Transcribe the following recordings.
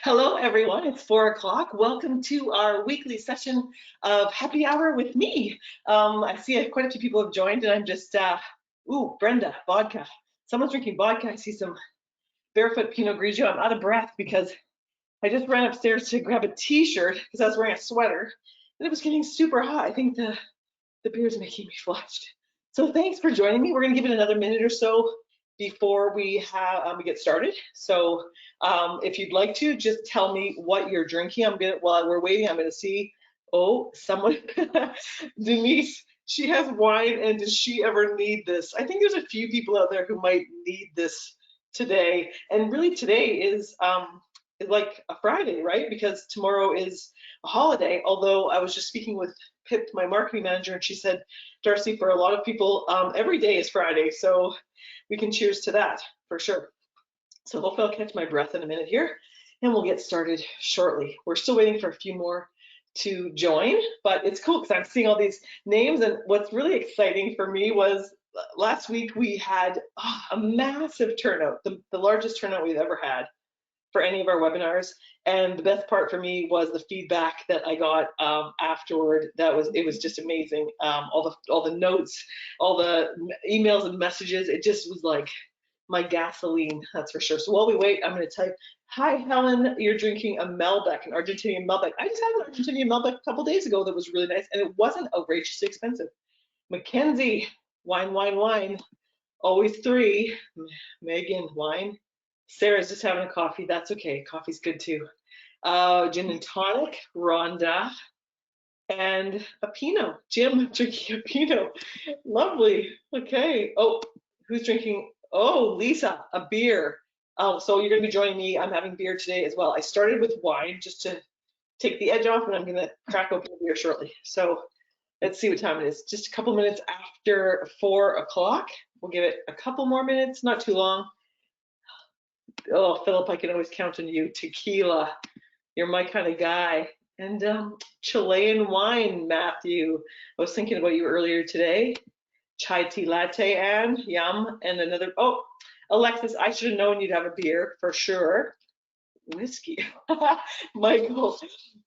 Hello, everyone. It's 4 o'clock. Welcome to our weekly session of Happy Hour with me. I see quite a few people have joined, and I'm just, Brenda, vodka. Someone's drinking vodka. I see some barefoot Pinot Grigio. I'm out of breath because I just ran upstairs to grab a t-shirt because I was wearing a sweater, and it was getting super hot. I think the beer is making me flushed. So thanks for joining me. We're going to give it another minute or so before we get started. So if you'd like to, just tell me what you're drinking. While we're waiting, I'm gonna see. Oh, someone, Denise. She has wine, and does she ever need this? I think there's a few people out there who might need this today. And really, today is like a Friday, right? Because tomorrow is a holiday. Although I was just speaking with Pip, my marketing manager, and she said, Darcie, for a lot of people, every day is Friday. So we can cheers to that for sure. So hopefully I'll catch my breath in a minute here and we'll get started shortly. We're still waiting for a few more to join, but it's cool because I'm seeing all these names. And what's really exciting for me was last week we had a massive turnout, the largest turnout we've ever had for any of our webinars. And the best part for me was the feedback that I got afterward. It was just amazing. All the notes, all the emails and messages. It just was like my gasoline, that's for sure. So while we wait, I'm going to type, hi, Helen, you're drinking a Malbec, an Argentinian Malbec. I just had an Argentinian Malbec a couple days ago that was really nice, and it wasn't outrageously expensive. Mackenzie, wine, wine, wine, always three. Megan, wine. Sarah's just having a coffee. That's okay. Coffee's good too. Gin and tonic, Rhonda, and a Pinot. Jim drinking a Pinot. Lovely. Okay. Oh, who's drinking? Oh, Lisa, a beer. So you're going to be joining me. I'm having beer today as well. I started with wine just to take the edge off, and I'm going to crack open a beer shortly. So let's see what time it is. Just a couple minutes after 4 o'clock. We'll give it a couple more minutes, not too long. Oh, Philip, I can always count on you. Tequila, you're my kind of guy. And Chilean wine, Matthew. I was thinking about you earlier today. Chai tea latte, Anne, yum. And another, oh, Alexis, I should have known you'd have a beer for sure. Whiskey. Michael,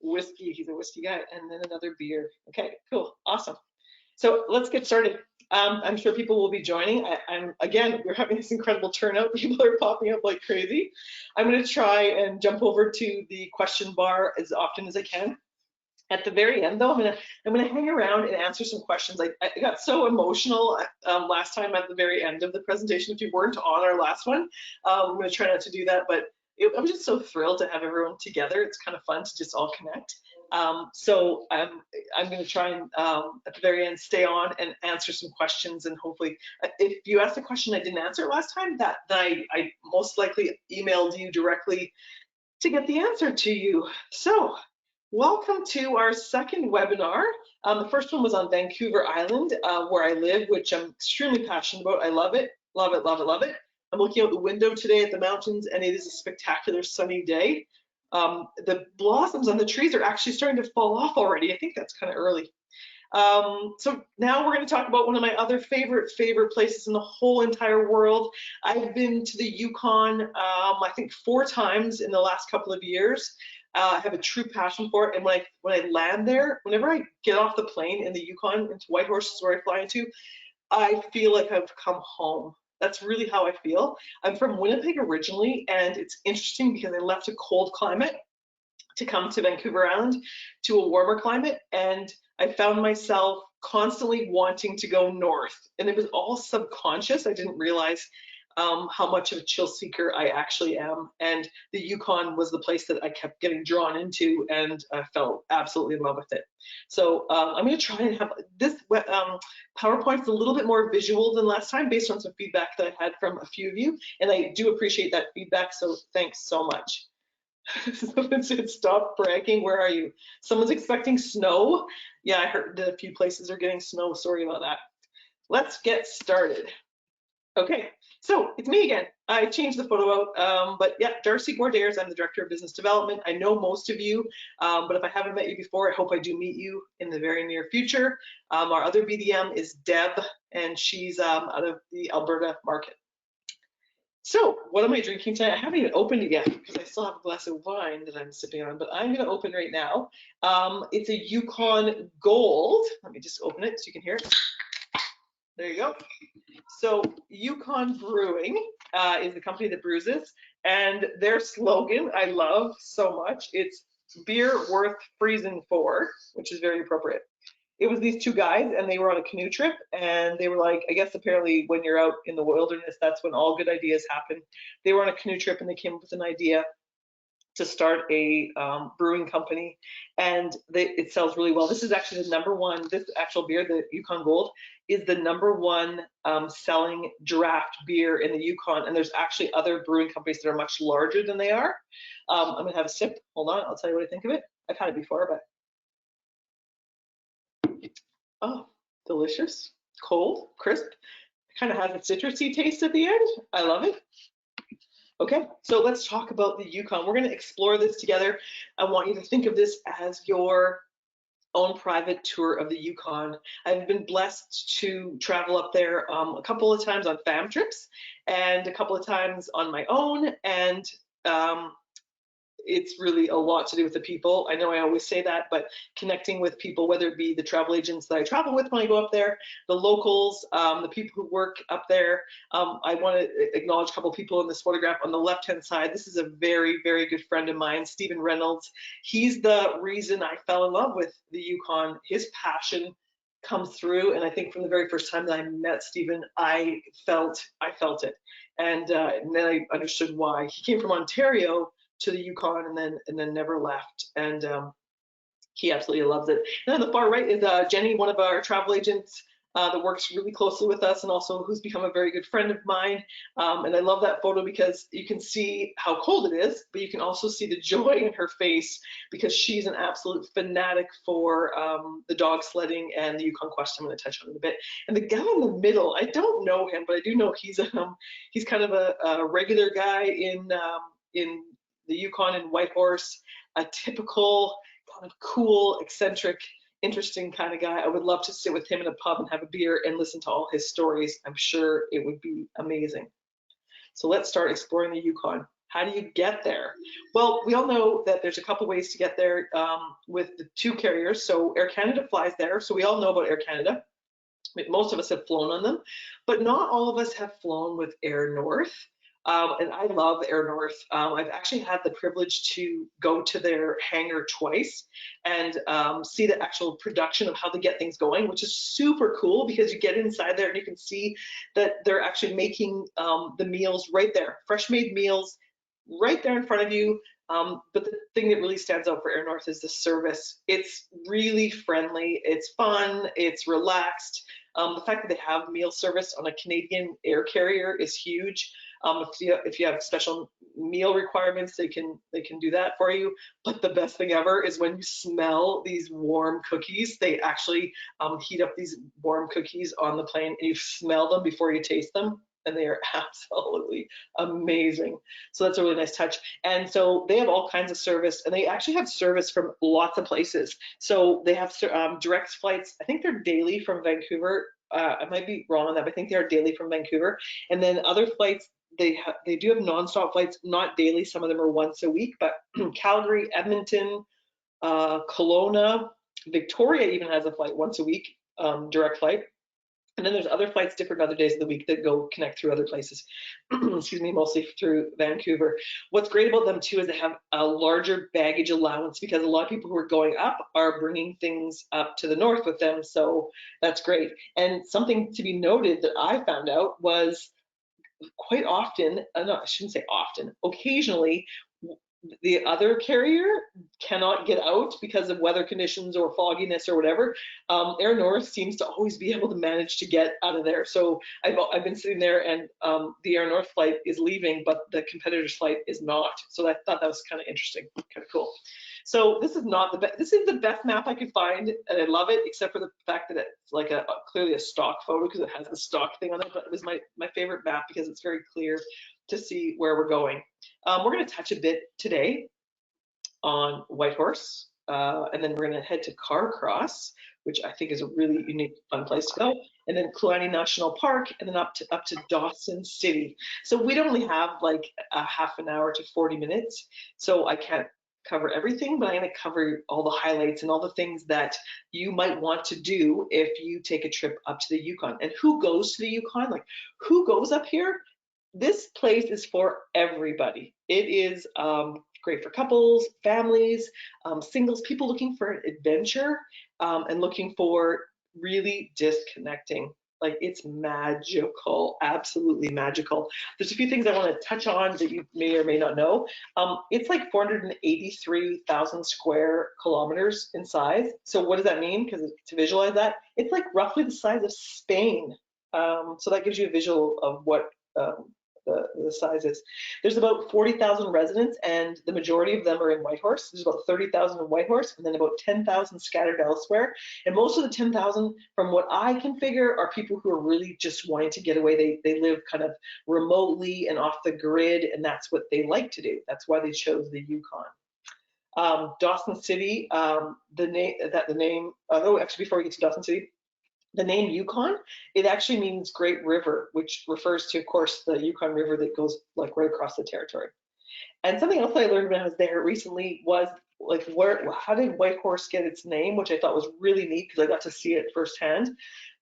whiskey, he's a whiskey guy. And then another beer. Okay, cool, awesome. So let's get started. I'm sure people will be joining. Again, we're having this incredible turnout. People are popping up like crazy. I'm going to try and jump over to the question bar as often as I can. At the very end, though, I'm gonna hang around and answer some questions. I got so emotional last time at the very end of the presentation. If you weren't on our last one, I'm gonna try not to do that. But I was just so thrilled to have everyone together. It's kind of fun to just all connect. So I'm going to try and at the very end stay on and answer some questions, and hopefully, if you asked a question I didn't answer last time, then I most likely emailed you directly to get the answer to you. So welcome to our second webinar. The first one was on Vancouver Island, where I live, which I'm extremely passionate about. I love it, love it, love it, love it. I'm looking out the window today at the mountains, and it is a spectacular sunny day. The blossoms on the trees are actually starting to fall off already. I think that's kind of early. So now we're going to talk about one of my other favorite places in the whole entire world. I've been to the Yukon, I think 4 times in the last couple of years. I have a true passion for it, and when I land there, whenever I get off the plane in the Yukon into Whitehorse, where I fly into, I feel like I've come home. That's really how I feel. I'm from Winnipeg originally, and it's interesting because I left a cold climate to come to Vancouver Island to a warmer climate, and I found myself constantly wanting to go north, and it was all subconscious. I didn't realize how much of a chill seeker I actually am, and the Yukon was the place that I kept getting drawn into, and I fell absolutely in love with it. So I'm going to try and have this PowerPoint's a little bit more visual than last time based on some feedback that I had from a few of you, and I do appreciate that feedback, so thanks so much. Someone said, stop bragging. Where are you? Someone's expecting snow. Yeah, I heard that a few places are getting snow. Sorry about that. Let's get started. Okay, so it's me again. I changed the photo out, but yeah, Darcie Gordairs. I'm the Director of Business Development. I know most of you, but if I haven't met you before, I hope I do meet you in the very near future. Our other BDM is Deb, and she's out of the Alberta market. So what am I drinking tonight? I haven't even opened it yet because I still have a glass of wine that I'm sipping on, but I'm going to open right now. It's a Yukon Gold. Let me just open it so you can hear it. There you go. So Yukon Brewing is the company that brews this, and their slogan I love so much. It's beer worth freezing for, which is very appropriate. It was these two guys, and they were on a canoe trip, and they were like, I guess apparently when you're out in the wilderness, that's when all good ideas happen. They were on a canoe trip, and they came up with an idea to start a brewing company, and it sells really well. This is actually the number one, this actual beer, the Yukon Gold, is the number one selling draft beer in the Yukon, and there's actually other brewing companies that are much larger than they are. I'm gonna have a sip. Hold on, I'll tell you what I think of it. I've had it before, but oh, delicious, cold, crisp. Kind of has a citrusy taste at the end. I love it. Okay, so let's talk about the Yukon. We're going to explore this together. I want you to think of this as your own private tour of the Yukon. I've been blessed to travel up there a couple of times on fam trips and a couple of times on my own, and it's really a lot to do with the people. I know I always say that, but connecting with people, whether it be the travel agents that I travel with when I go up there, the locals, the people who work up there. I want to acknowledge a couple of people in this photograph on the left-hand side. This is a very, very good friend of mine, Stephen Reynolds. He's the reason I fell in love with the Yukon. His passion comes through, and I think from the very first time that I met Stephen, I felt it, and then I understood why. He came from Ontario to the Yukon and then never left, and he absolutely loves it. And on the far right is Jenny, one of our travel agents that works really closely with us and also who's become a very good friend of mine. And I love that photo because you can see how cold it is, but you can also see the joy in her face because she's an absolute fanatic for the dog sledding and the Yukon Quest. I'm going to touch on it a bit. And the guy in the middle, I don't know him, but I do know he's kind of a regular guy in the Yukon and Whitehorse, a typical kind of cool, eccentric, interesting kind of guy. I would love to sit with him in a pub and have a beer and listen to all his stories. I'm sure it would be amazing. So let's start exploring the Yukon. How do you get there? Well, we all know that there's a couple ways to get there with the two carriers. So Air Canada flies there. So we all know about Air Canada. Most of us have flown on them, but not all of us have flown with Air North. And I love Air North. I've actually had the privilege to go to their hangar twice and see the actual production of how they get things going, which is super cool because you get inside there and you can see that they're actually making the meals right there, fresh made meals right there in front of you. But the thing that really stands out for Air North is the service. It's really friendly, it's fun, it's relaxed. The fact that they have meal service on a Canadian air carrier is huge. If you have special meal requirements, they can do that for you. But the best thing ever is when you smell these warm cookies. They actually heat up these warm cookies on the plane, and you smell them before you taste them, and they are absolutely amazing. So that's a really nice touch. And so they have all kinds of service, and they actually have service from lots of places. So they have direct flights. I think they're daily from Vancouver. I might be wrong on that, but I think they are daily from Vancouver. And then other flights, they do have nonstop flights, not daily. Some of them are once a week, but Calgary, Edmonton, Kelowna, Victoria even has a flight once a week, direct flight. And then there's other flights different other days of the week that go connect through other places, excuse me, mostly through Vancouver. What's great about them too is they have a larger baggage allowance because a lot of people who are going up are bringing things up to the north with them. So that's great. And something to be noted that I found out was quite often, no, I shouldn't say often, occasionally, the other carrier cannot get out because of weather conditions or fogginess or whatever. Air North seems to always be able to manage to get out of there. So I've been sitting there and the Air North flight is leaving, but the competitor's flight is not. So I thought that was kind of interesting, kind of cool. So this is not the best. This is the best map I could find, and I love it, except for the fact that it's like clearly a stock photo because it has the stock thing on it. But it was my favorite map because it's very clear to see where we're going. We're going to touch a bit today on Whitehorse, and then we're going to head to Carcross, which I think is a really unique, fun place to go. And then Kluane National Park, and then up to Dawson City. So we'd only have like a half an hour to 40 minutes. So I can't cover everything, but I'm going to cover all the highlights and all the things that you might want to do if you take a trip up to the Yukon. And who goes to the Yukon? Like, who goes up here? This place is for everybody. It is great for couples, families, singles, people looking for an adventure and looking for really disconnecting. Like, it's magical, absolutely magical. There's a few things I want to touch on that you may or may not know. It's like 483,000 square kilometers in size. So what does that mean? Because to visualize that, it's like roughly the size of Spain. So that gives you a visual of what the size is. There's about 40,000 residents, and the majority of them are in Whitehorse. There's about 30,000 in Whitehorse, and then about 10,000 scattered elsewhere. And most of the 10,000, from what I can figure, are people who are really just wanting to get away. They live kind of remotely and off the grid, and that's what they like to do. That's why they chose the Yukon. Dawson City, the name. Oh, actually, before we get to Dawson City, the name Yukon, it actually means Great River, which refers to, of course, the Yukon River that goes like right across the territory. And something else I learned when I was there recently was like, how did Whitehorse get its name, which I thought was really neat because I got to see it firsthand.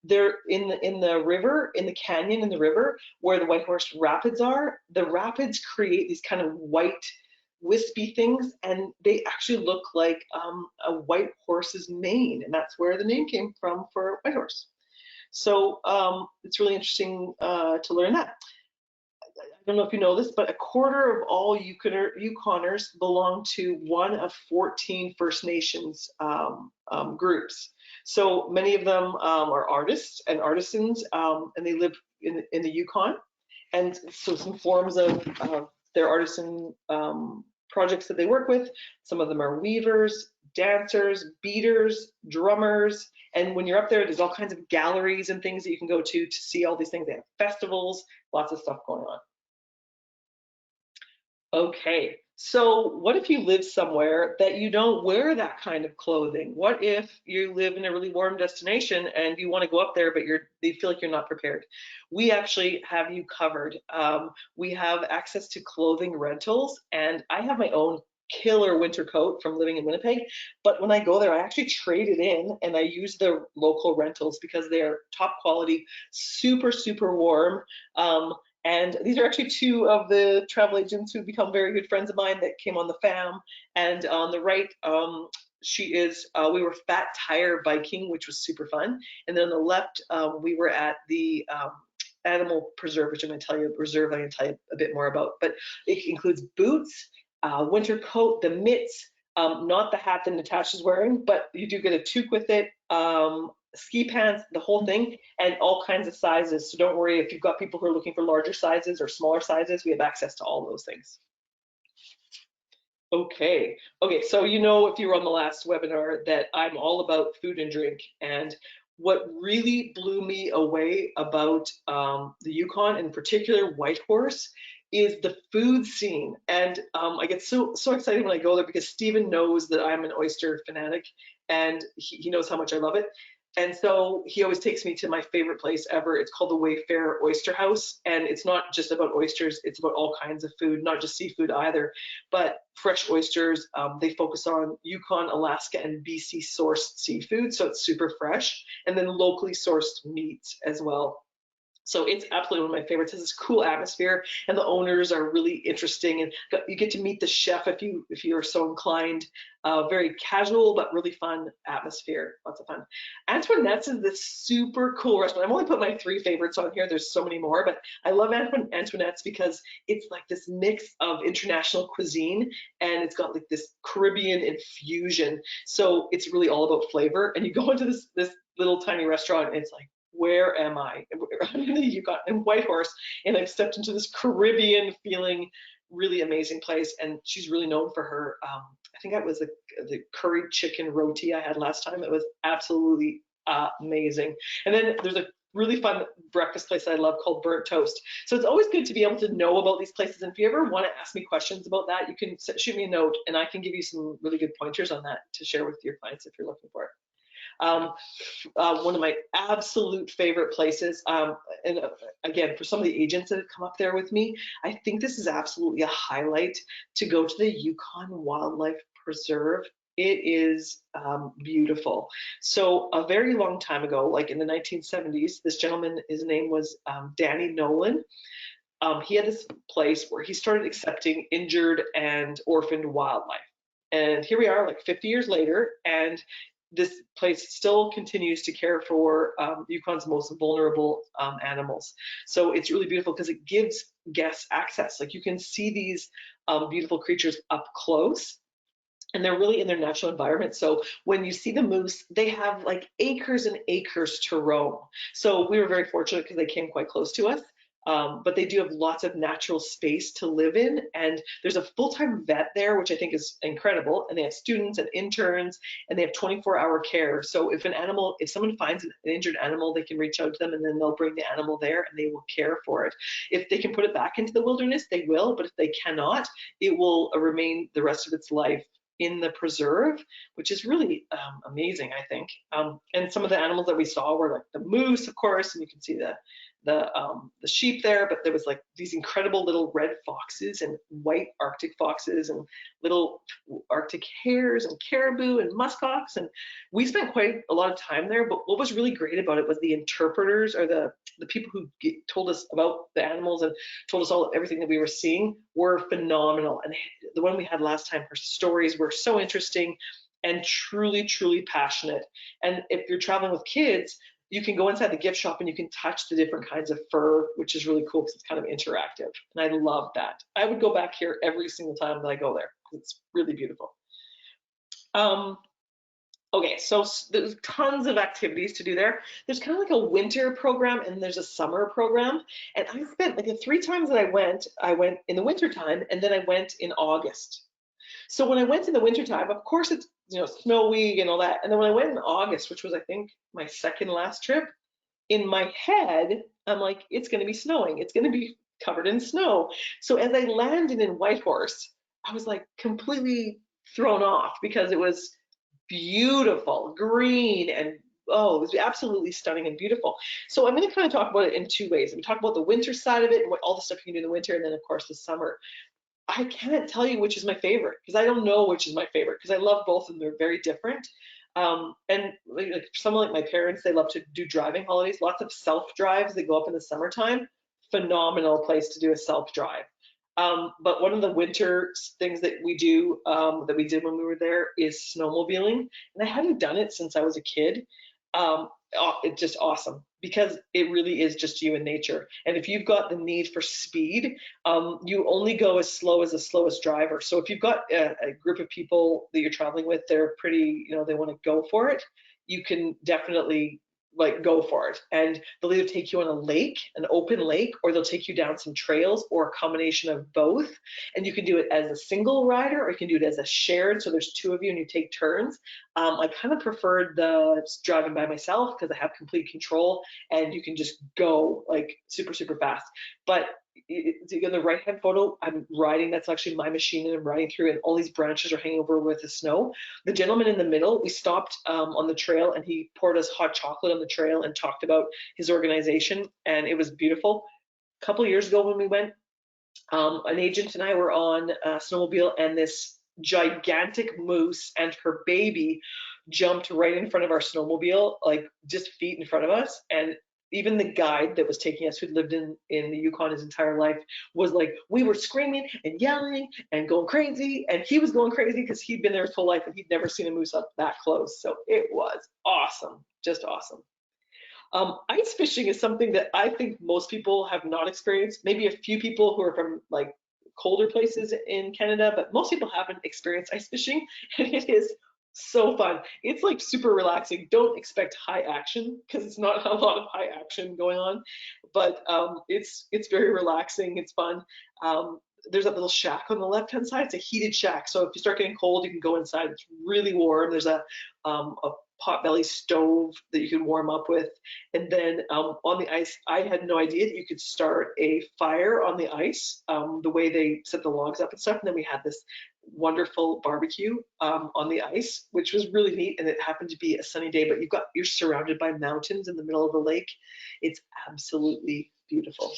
They're in the river, in the canyon in the river where the Whitehorse Rapids are. The rapids create these kind of white wispy things, and they actually look like a white horse's mane, and that's where the name came from for Whitehorse. So it's really interesting to learn that. I don't know if you know this, but a quarter of all Yukoners belong to one of 14 First Nations groups. So many of them are artists and artisans, and they live in the Yukon. And so some forms of their artisan projects that they work with, some of them are weavers, dancers, beaters, drummers, and when you're up there, there's all kinds of galleries and things that you can go to see all these things. They have festivals, lots of stuff going on. Okay, so what if you live somewhere that you don't wear that kind of clothing? What if you live in a really warm destination and you want to go up there, but you feel like you're not prepared? We actually have you covered. We have access to clothing rentals, and I have my own killer winter coat from living in Winnipeg. But when I go there, I actually trade it in and I use the local rentals because they're top quality, super, super warm. And these are actually two of the travel agents who become very good friends of mine that came on the fam. And on the right, we were Fat Tire biking, which was super fun. And then on the left, we were at the animal preserve, which I'm going to tell you a bit more about. But it includes boots, winter coat, the mitts, not the hat that Natasha's wearing, but you do get a toque with it, ski pants, the whole thing, and all kinds of sizes. So don't worry if you've got people who are looking for larger sizes or smaller sizes, we have access to all those things. Okay, so you know, if you were on the last webinar, that I'm all about food and drink. And what really blew me away about the Yukon, in particular Whitehorse, is the food scene. And I get so excited when I go there because Stephen knows that I'm an oyster fanatic, and he knows how much I love it. And so he always takes me to my favorite place ever. It's called the Wayfarer Oyster House. And it's not just about oysters, it's about all kinds of food, not just seafood either, but fresh oysters. They focus on Yukon, Alaska, and BC sourced seafood. So it's super fresh. And then locally sourced meats as well. So it's absolutely one of my favorites. It has this cool atmosphere, and the owners are really interesting, and you get to meet the chef if you are so inclined. Very casual but really fun atmosphere. Lots of fun. Antoinette's is this super cool restaurant. I've only put my 3 favorites on here. There's so many more, but I love Antoinette's because it's like this mix of international cuisine, and it's got like this Caribbean infusion. So it's really all about flavor. And you go into this little tiny restaurant, and it's like, where am I? I'm in the Yukon, in Whitehorse, and I've stepped into this Caribbean feeling, really amazing place. And she's really known for her, I think that was the curried chicken roti I had last time. It was absolutely amazing. And then there's a really fun breakfast place I love called Burnt Toast. So it's always good to be able to know about these places. And if you ever want to ask me questions about that, you can shoot me a note, and I can give you some really good pointers on that to share with your clients if you're looking for it. One of my absolute favorite places. And again, for some of the agents that have come up there with me, I think this is absolutely a highlight to go to the Yukon Wildlife Preserve. It is beautiful. So a very long time ago, like in the 1970s, this gentleman, his name was Danny Nolan. He had this place where he started accepting injured and orphaned wildlife. And here we are, like 50 years later, and this place still continues to care for Yukon's most vulnerable animals. So it's really beautiful because it gives guests access. Like you can see these beautiful creatures up close, and they're really in their natural environment. So when you see the moose, they have like acres and acres to roam. So we were very fortunate because they came quite close to us. But they do have lots of natural space to live in, and there's a full-time vet there, which I think is incredible. And they have students and interns, and they have 24-hour care. So if someone finds an injured animal, they can reach out to them, and then they'll bring the animal there, and they will care for it. If they can put it back into the wilderness, they will. But if they cannot, it will remain the rest of its life in the preserve, which is really amazing, I think. And some of the animals that we saw were like the moose, of course, and you can see the sheep there, but there was like these incredible little red foxes and white Arctic foxes and little Arctic hares and caribou and muskox. And we spent quite a lot of time there, but what was really great about it was the interpreters, or the people who told us about the animals and told us everything that we were seeing, were phenomenal. And the one we had last time, her stories were so interesting and truly, truly passionate. And if you're traveling with kids, you can go inside the gift shop and you can touch the different kinds of fur, which is really cool because it's kind of interactive. And I love that. I would go back here every single time that I go there because it's really beautiful. Okay, so there's tons of activities to do there. There's kind of like a winter program and there's a summer program. And I spent like the 3 times that I went in the winter time, and then I went in August. So when I went in the wintertime, of course it's snowy and all that. And then when I went in August, which was I think my second last trip, in my head, I'm like, it's going to be snowing. It's going to be covered in snow. So as I landed in Whitehorse, I was like completely thrown off because it was beautiful, green, and oh, it was absolutely stunning and beautiful. So I'm going to kind of talk about it in 2 ways. I'm going to talk about the winter side of it and what all the stuff you can do in the winter, and then of course the summer. I can't tell you which is my favorite because I don't know which is my favorite because I love both of them. They're very different. And like someone like my parents, they love to do driving holidays, lots of self drives. They go up in the summertime. Phenomenal place to do a self drive. But one of the winter things that we do, that we did when we were there, is snowmobiling. And I hadn't done it since I was a kid. It's just awesome because it really is just you and nature. And if you've got the need for speed, you only go as slow as the slowest driver. So if you've got a group of people that you're traveling with, they're pretty, they want to go for it, you can definitely like go for it. And they'll either take you on a lake, an open lake, or they'll take you down some trails, or a combination of both. And you can do it as a single rider, or you can do it as a shared. So there's 2 of you and you take turns. I kind of preferred the driving by myself because I have complete control and you can just go like super, super fast. But in the right hand photo, I'm riding, that's actually my machine, and I'm riding through, and all these branches are hanging over with the snow. The gentleman in the middle, we stopped on the trail and he poured us hot chocolate on the trail and talked about his organization, and it was beautiful. A couple of years ago when we went, an agent and I were on a snowmobile, and this gigantic moose and her baby jumped right in front of our snowmobile, like just feet in front of us. And even the guide that was taking us, who'd lived in the Yukon his entire life, was like, we were screaming and yelling and going crazy, and he was going crazy because he'd been there his whole life and he'd never seen a moose up that close. So it was awesome, just awesome. Ice fishing is something that I think most people have not experienced. Maybe a few people who are from like colder places in Canada, but most people haven't experienced ice fishing, and it is so fun. It's like super relaxing. Don't expect high action because it's not a lot of high action going on, but it's very relaxing. It's fun. There's that little shack on the left-hand side. It's a heated shack, so if you start getting cold, you can go inside. It's really warm. There's a potbelly stove that you could warm up with. And then on the ice, I had no idea that you could start a fire on the ice, the way they set the logs up and stuff. And then we had this wonderful barbecue on the ice, which was really neat. And it happened to be a sunny day, but you're surrounded by mountains in the middle of the lake. It's absolutely beautiful.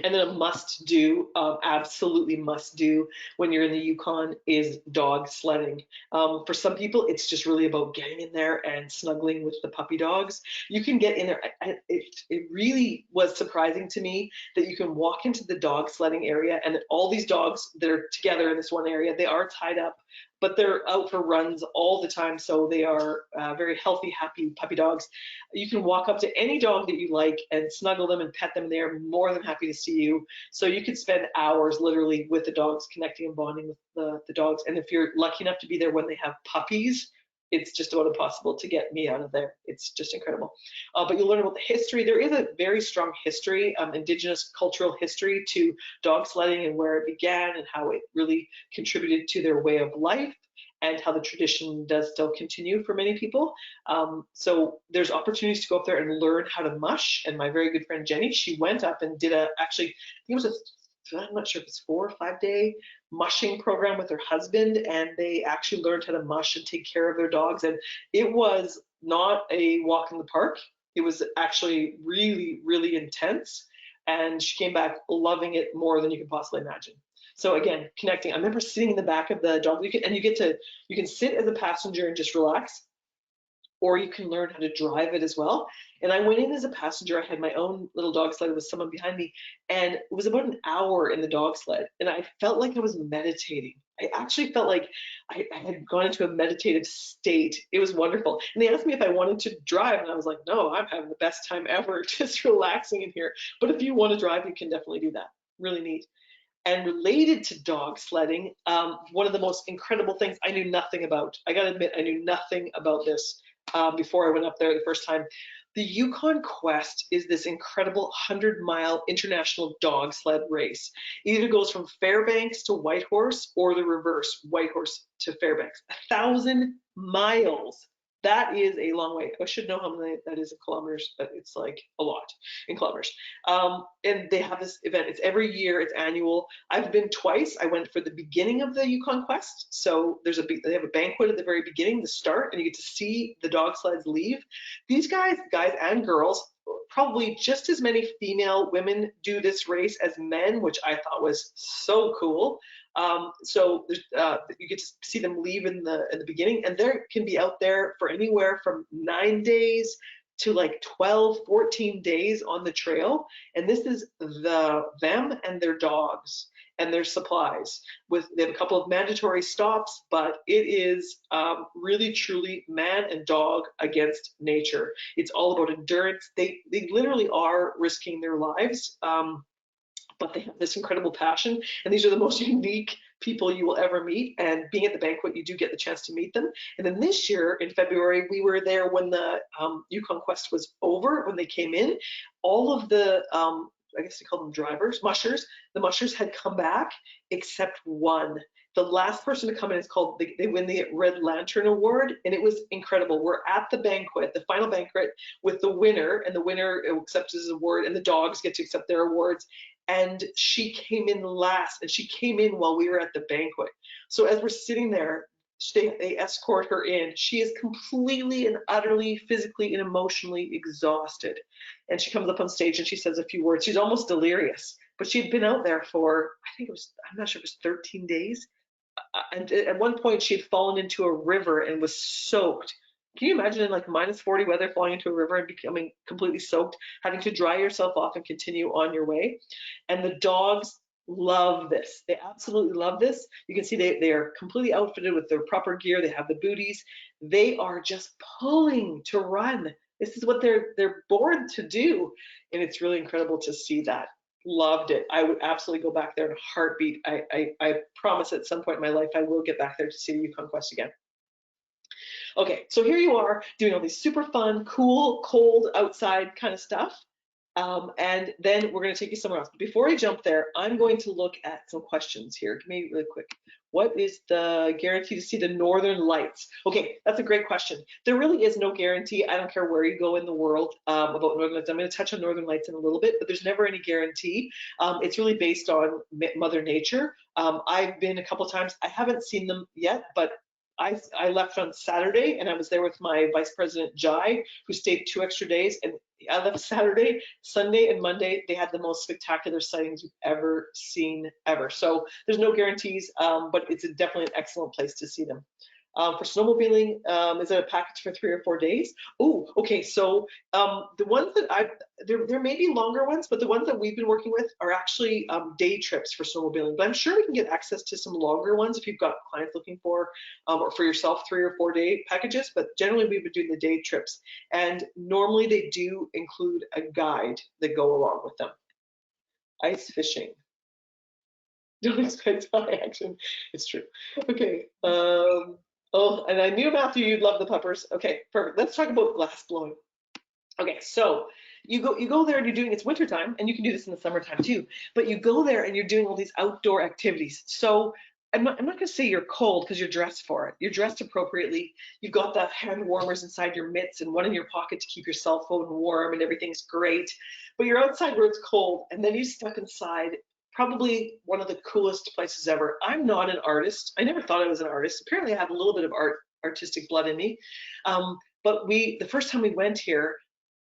And then a must do, absolutely must do when you're in the Yukon is dog sledding. For some people, it's just really about getting in there and snuggling with the puppy dogs. You can get in there. It really was surprising to me that you can walk into the dog sledding area and that all these dogs that are together in this one area, they are tied up, but they're out for runs all the time. So they are very healthy, happy puppy dogs. You can walk up to any dog that you like and snuggle them and pet them. They're more than happy to see you. So you could spend hours literally with the dogs, connecting and bonding with the dogs. And if you're lucky enough to be there when they have puppies, it's just about impossible to get me out of there. It's just incredible. But you'll learn about the history. There is a very strong history, Indigenous cultural history to dog sledding and where it began and how it really contributed to their way of life and how the tradition does still continue for many people. So there's opportunities to go up there and learn how to mush. And my very good friend Jenny, she went up and did actually, I think it was I'm not sure if it's 4 or 5 day mushing program with her husband, and they actually learned how to mush and take care of their dogs. And it was not a walk in the park. It was actually really, really intense. And she came back loving it more than you could possibly imagine. So again, connecting. I remember sitting in the back of the dog, you can sit as a passenger and just relax, or you can learn how to drive it as well. And I went in as a passenger. I had my own little dog sled with someone behind me, and it was about an hour in the dog sled, and I felt like I was meditating. I actually felt like I had gone into a meditative state. It was wonderful. And they asked me if I wanted to drive, and I was like, no, I'm having the best time ever, just relaxing in here. But if you want to drive, you can definitely do that. Really neat. And related to dog sledding, one of the most incredible things I knew nothing about. I gotta admit, I knew nothing about this before I went up there the first time. The Yukon Quest is this incredible 100-mile international dog sled race. It either goes from Fairbanks to Whitehorse or the reverse, Whitehorse to Fairbanks. 1,000 miles. That is a long way. I should know how many that is in kilometers, but it's like a lot in kilometers. And they have this event. It's every year. It's annual. I've been twice. I went for the beginning of the Yukon Quest. So they have a banquet at the very beginning, the start, and you get to see the dog sleds leave. These guys and girls, probably just as many female women do this race as men, which I thought was so cool. So you get to see them leave in the beginning, and they can be out there for anywhere from 9 days to like 12, 14 days on the trail. And this is them and their dogs and their supplies. They have a couple of mandatory stops, but it is really truly man and dog against nature. It's all about endurance. They literally are risking their lives. But they have this incredible passion, and these are the most unique people you will ever meet. And being at the banquet, you do get the chance to meet them. And then this year in February, we were there when the Yukon Quest was over, when they came in. All of the I guess they call them drivers, mushers. The mushers had come back except one. The last person to come in is called, they win the Red Lantern Award, and it was incredible. We're at the banquet, the final banquet, with the winner, and the winner accepts his award, and the dogs get to accept their awards. And she came in last, and she came in while we were at the banquet. So as we're sitting there, they escort her in. She is completely and utterly physically and emotionally exhausted. And she comes up on stage and she says a few words. She's almost delirious, but she'd been out there for, I'm not sure if it was 13 days. And at one point she had fallen into a river and was soaked. Can you imagine in like -40 weather falling into a river and becoming completely soaked, having to dry yourself off and continue on your way? And the dogs love this. They absolutely love this. You can see they are completely outfitted with their proper gear. They have the booties. They are just pulling to run. This is what they're born to do. And it's really incredible to see that. Loved it. I would absolutely go back there in a heartbeat. I promise at some point in my life I will get back there to see the Yukon Quest again. Okay, so here you are doing all these super fun, cool, cold, outside kind of stuff. And then we're going to take you somewhere else. But before I jump there, I'm going to look at some questions here. Give me really quick. What is the guarantee to see the northern lights? Okay, that's a great question. There really is no guarantee. I don't care where you go in the world about northern lights. I'm going to touch on northern lights in a little bit, but there's never any guarantee. It's really based on Mother Nature. I've been a couple times. I haven't seen them yet, but I left on Saturday and I was there with my Vice President Jai, who stayed 2 extra days. And I left Saturday, Sunday, and Monday. They had the most spectacular sightings you've ever seen, ever. So there's no guarantees, but it's definitely an excellent place to see them. For snowmobiling, is it a package for 3 or 4 days? Oh, okay. So the ones that there may be longer ones, but the ones that we've been working with are actually day trips for snowmobiling. But I'm sure we can get access to some longer ones if you've got clients looking for, or for yourself, 3 or 4 day packages. But generally, we've been doing the day trips, and normally they do include a guide that go along with them. Ice fishing. Don't expect high action. It's true. Okay. Oh, and I knew, Matthew, you'd love the peppers. Okay, perfect. Let's talk about glass blowing. Okay, so you go there and you're doing, it's wintertime, and you can do this in the summertime too, but you go there and you're doing all these outdoor activities. So I'm not gonna say you're cold because you're dressed for it. You're dressed appropriately. You've got the hand warmers inside your mitts and one in your pocket to keep your cell phone warm, and everything's great. But you're outside where it's cold, and then you're stuck inside probably one of the coolest places ever. I'm not an artist. I never thought I was an artist. Apparently I have a little bit of artistic blood in me. But the first time we went here,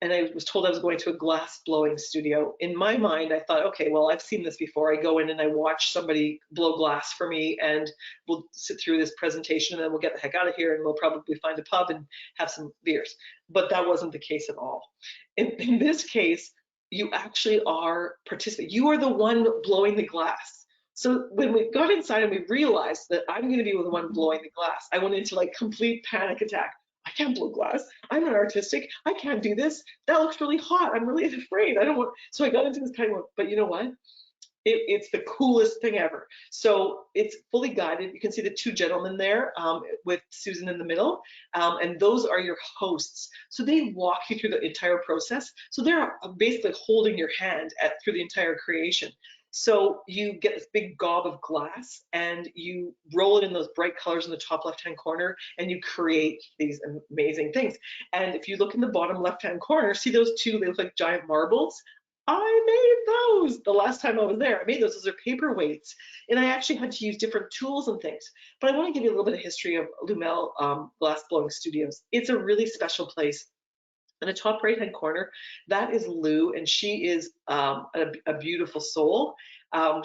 and I was told I was going to a glass blowing studio. In my mind, I thought, okay, well, I've seen this before. I go in and I watch somebody blow glass for me, and we'll sit through this presentation, and then we'll get the heck out of here, and we'll probably find a pub and have some beers. But that wasn't the case at all. In this case, you actually are participating. You are the one blowing the glass. So when we got inside and we realized that I'm going to be the one blowing the glass, I went into like complete panic attack. I can't blow glass. I'm not artistic. I can't do this. That looks really hot. I'm really afraid. I don't want. So I got into this kind of, but you know what? It's the coolest thing ever. So it's fully guided. You can see the 2 gentlemen there with Susan in the middle, and those are your hosts. So they walk you through the entire process. So they're basically holding your hand through the entire creation. So you get this big gob of glass and you roll it in those bright colors in the top left-hand corner, and you create these amazing things. And if you look in the bottom left-hand corner, see those 2, they look like giant marbles? I made those the last time I was there. I made those. Those are paperweights. And I actually had to use different tools and things. But I want to give you a little bit of history of Lumel Glass Blowing Studios. It's a really special place. In the top right-hand corner, that is Lou, and she is a beautiful soul.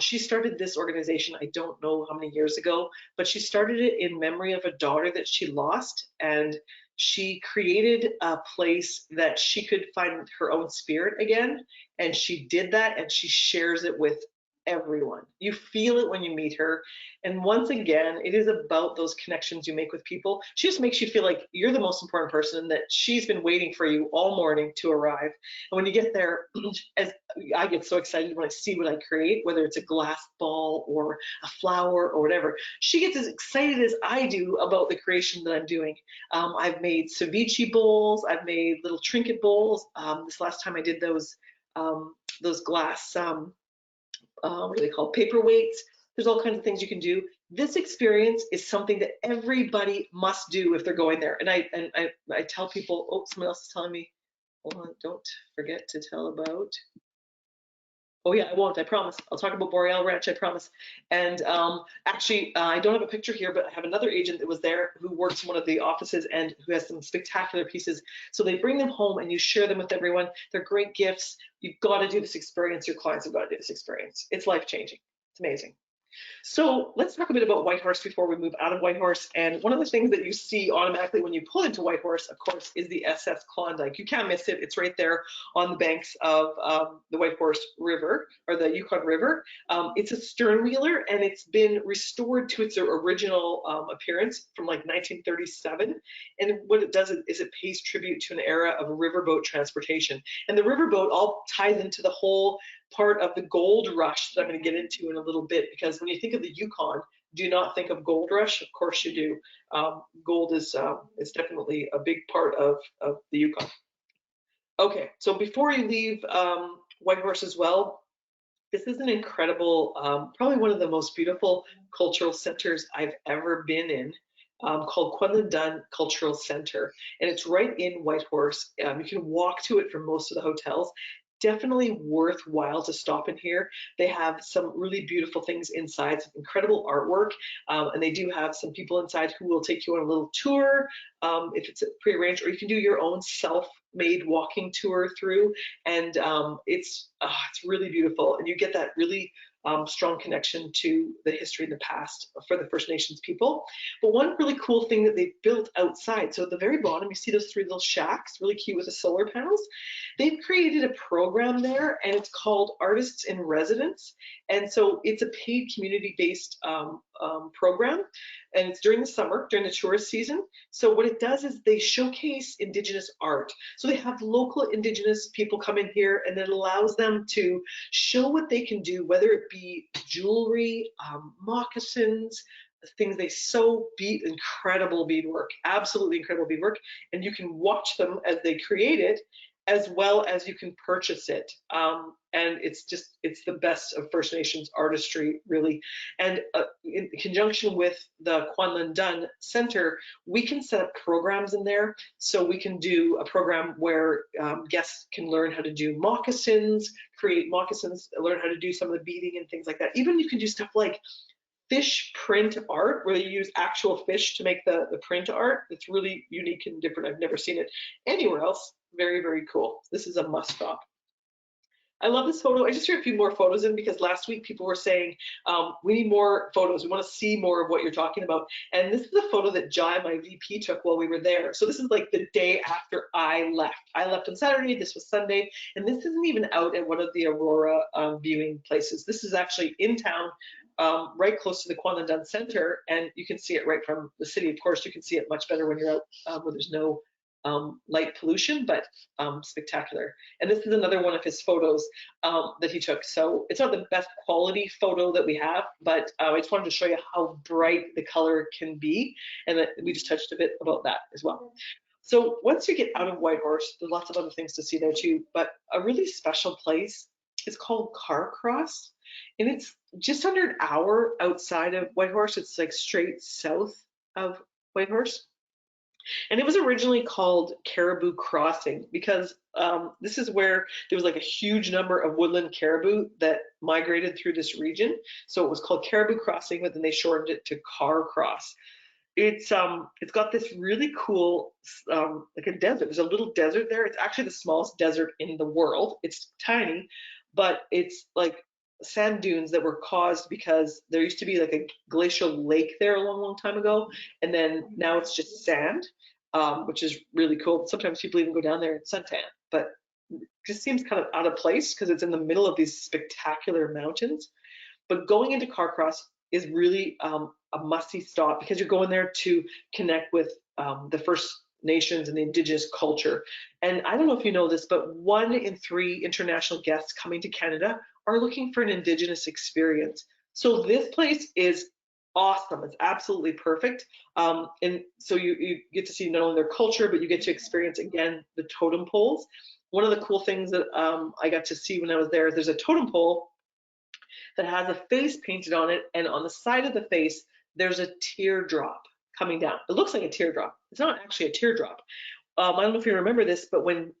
She started this organization, I don't know how many years ago, but she started it in memory of a daughter that she lost, and she created a place that she could find her own spirit again, and she did that, and she shares it with everyone. You feel it when you meet her. And once again, it is about those connections you make with people. She just makes you feel like you're the most important person, and that she's been waiting for you all morning to arrive. And when you get there, as I get so excited when I see what I create, whether it's a glass ball or a flower or whatever, she gets as excited as I do about the creation that I'm doing. I've made ceviche bowls. I've made little trinket bowls. This last time I did those glass what are they called, paperweights. There's all kinds of things you can do. This experience is something that everybody must do if they're going there. And I tell people, oh, someone else is telling me, hold on, don't forget to tell about. Oh yeah, I won't, I promise. I'll talk about Boreal Ranch, I promise. And actually, I don't have a picture here, but I have another agent that was there who works in one of the offices and who has some spectacular pieces. So they bring them home and you share them with everyone. They're great gifts. You've got to do this experience. Your clients have got to do this experience. It's life-changing. It's amazing. So let's talk a bit about Whitehorse before we move out of Whitehorse. And one of the things that you see automatically when you pull into Whitehorse, of course, is the SS Klondike. You can't miss it. It's right there on the banks of the Whitehorse River, or the Yukon River. It's a sternwheeler, and it's been restored to its original appearance from like 1937. And what it does is it pays tribute to an era of riverboat transportation. And the riverboat all ties into the whole part of the gold rush that I'm going to get into in a little bit, because when you think of the Yukon, do not think of gold rush. Of course you do. Gold is definitely a big part of the Yukon. Okay, so before you leave Whitehorse as well, this is an incredible, probably one of the most beautiful cultural centers I've ever been in, called Quedlinburn Cultural Center. And it's right in Whitehorse. You can walk to it from most of the hotels. Definitely worthwhile to stop in here. They have some really beautiful things inside, some incredible artwork, and they do have some people inside who will take you on a little tour if it's prearranged, or you can do your own self-made walking tour through, and it's really beautiful, and you get that really strong connection to the history and the past for the First Nations people. But one really cool thing that they built outside, so at the very bottom, you see those three little shacks, really cute with the solar panels. They've created a program there, and it's called Artists in Residence. And so it's a paid community-based program, and it's during the summer, during the tourist season. So what it does is they showcase Indigenous art. So they have local Indigenous people come in here, and it allows them to show what they can do, whether it be jewelry, moccasins, things they sew, incredible beadwork, absolutely incredible beadwork, and you can watch them as they create it, as well as you can purchase it. And it's the best of First Nations artistry, really. And in conjunction with the Quedlinburn Center, we can set up programs in there. So we can do a program where guests can learn how to do moccasins, create moccasins, learn how to do some of the beading and things like that. Even you can do stuff like fish print art, where you use actual fish to make the print art. It's really unique and different. I've never seen it anywhere else. Very, very cool. This is a must stop. I love this photo. I just threw a few more photos in because last week people were saying, we need more photos. We want to see more of what you're talking about. And this is a photo that Jai, my VP, took while we were there. So this is like the day after I left. I left on Saturday, this was Sunday, and this isn't even out at one of the Aurora viewing places. This is actually in town, right close to the Quedlinburn Center, and you can see it right from the city. Of course, you can see it much better when you're out where there's no light pollution, but spectacular. And this is another one of his photos that he took. So it's not the best quality photo that we have, but I just wanted to show you how bright the color can be, and that we just touched a bit about that as well. So once you get out of Whitehorse, there's lots of other things to see there too, but a really special place is called Carcross, and it's just under an hour outside of Whitehorse. It's like straight south of Whitehorse. And it was originally called Caribou Crossing because this is where there was like a huge number of woodland caribou that migrated through this region. So it was called Caribou Crossing, but then they shortened it to Carcross. It's got this really cool like a desert. There's a little desert there. It's actually the smallest desert in the world. It's tiny, but it's like sand dunes that were caused because there used to be like a glacial lake there a long, long time ago, and then now it's just sand, which is really cool. Sometimes people even go down there and suntan, but it just seems kind of out of place because it's in the middle of these spectacular mountains. But going into Carcross is really a must-see stop because you're going there to connect with the First Nations and the Indigenous culture. And I don't know if you know this, but 1 in 3 international guests coming to Canada are looking for an Indigenous experience. So this place is awesome. It's absolutely perfect. And so you get to see not only their culture, but you get to experience, again, the totem poles. One of the cool things that I got to see when I was there is there's a totem pole that has a face painted on it, and on the side of the face, there's a teardrop coming down. It looks like a teardrop. It's not actually a teardrop. I don't know if you remember this, but when